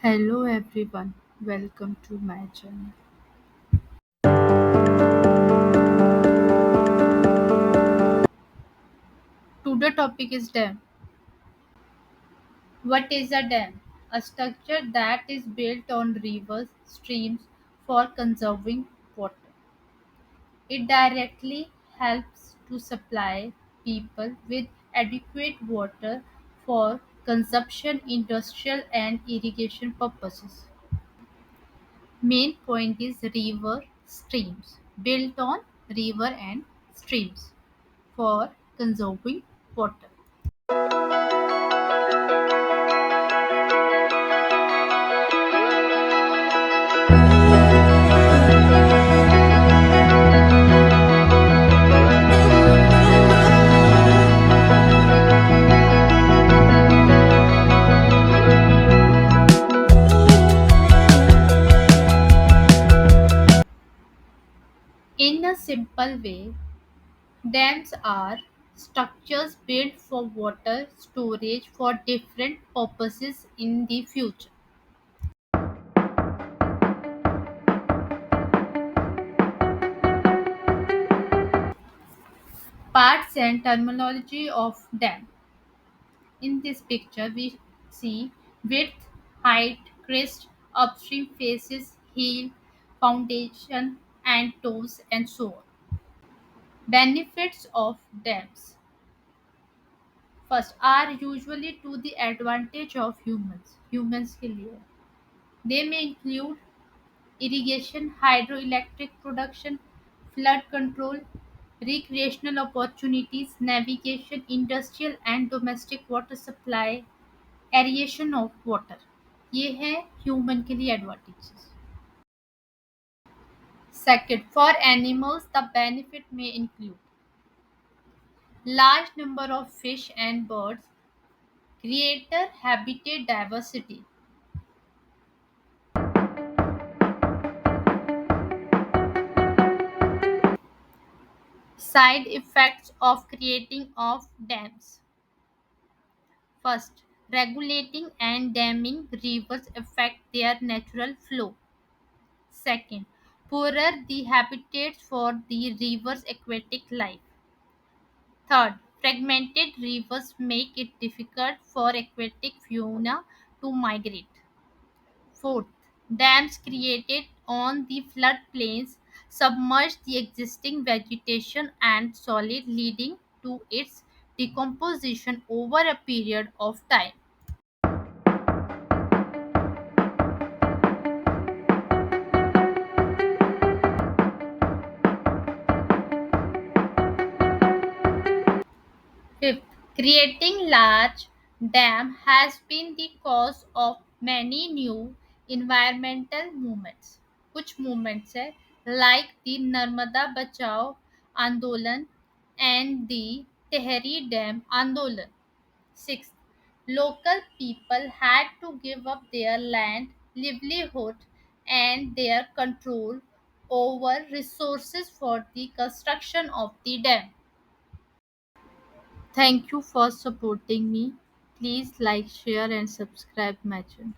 Hello everyone, welcome to my channel. Today topic is dam. What is a dam? A structure that is built on rivers, streams for conserving water. It directly helps to supply people with adequate water for consumption, industrial and irrigation purposes. Main point is river streams built on river and streams for conserving water. In a simple way, dams are structures built for water storage for different purposes in the future. Parts and terminology of dam. In this picture, we see width, height, crest, upstream faces, heel, foundation, and toes, and so on. Benefits of dams first are usually to the advantage of humans के लिए. They may include irrigation, hydroelectric production, flood control, recreational opportunities, navigation, industrial and domestic water supply, aeration of water. ये है human के लिए advantages. Second, for animals, the benefit may include large number of fish and birds, greater habitat diversity. Side effects of creating of dams. First, regulating and damming rivers affect their natural flow. Second, poorer the habitats for the river's aquatic life. Third, fragmented rivers make it difficult for aquatic fauna to migrate. Fourth, dams created on the floodplains submerge the existing vegetation and solid, leading to its decomposition over a period of time. Fifth, creating large dam has been the cause of many new environmental movements. कुछ movements है like the Narmada Bachao Andolan and the Tehri Dam Andolan. Sixth, local people had to give up their land, livelihood, and their control over resources for the construction of the dam. Thank you for supporting me. Please like, share, and subscribe my channel.